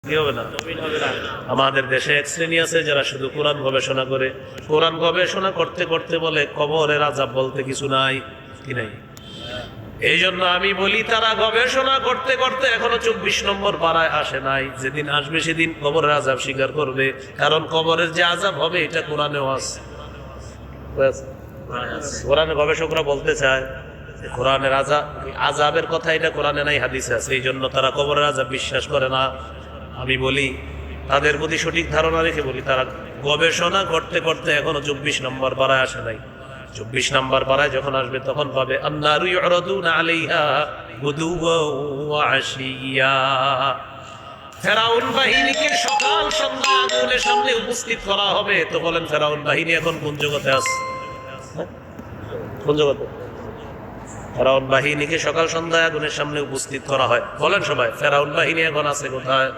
কি হবে না? আমাদের দেশে এক শ্রেণী আছে যারা শুধু কোরআন গবেষণা করে, কোরআন গবেষণা করতে করতে বলে কবরের আযাব বলতে কিছু নাই। কি নাই? এই জন্য আমি বলি তারা গবেষণা করতে করতে এখনো 24 নম্বর পাড়ায় আসে নাই। যেদিন আসবে সেদিন কবরের আযাব স্বীকার করবে, কারণ কবরের যে আযাব হবে এটা কোরআনেও আছে। কোরআনে গবেষকরা বলতে চায় কোরআনের আযাবের কথা এটা কোরআনে নাই, হাদিসে আছে। এই জন্য তারা কবরের আযাব বিশ্বাস করে না। আমি বলি তাদের প্রতি সঠিক ধারণা রেখে বলি, তারা গবেষণা করতে করতে এখনো 24 নম্বর পাড়ায় আসে নাই। 24 নম্বর পাড়ায় যখন আসবে তখন পাবে আন্নারু ইউরাদুনা আলাইহা গুদুওয়া ওয়া আশিয়া। ফেরাউন বাহিনীকে সকাল সন্ধ্যা আগুনের সামনে উপস্থিত করা হবে। তো বলেন ফেরাউন বাহিনী এখন কোন জগতে আছে? কোন জগতে? ফেরাউন বাহিনীকে সকাল সন্ধ্যায় আগুনের সামনে উপস্থিত করা হয়। বলেন সবাই, ফেরাউন বাহিনী এখন আছে কোথায়?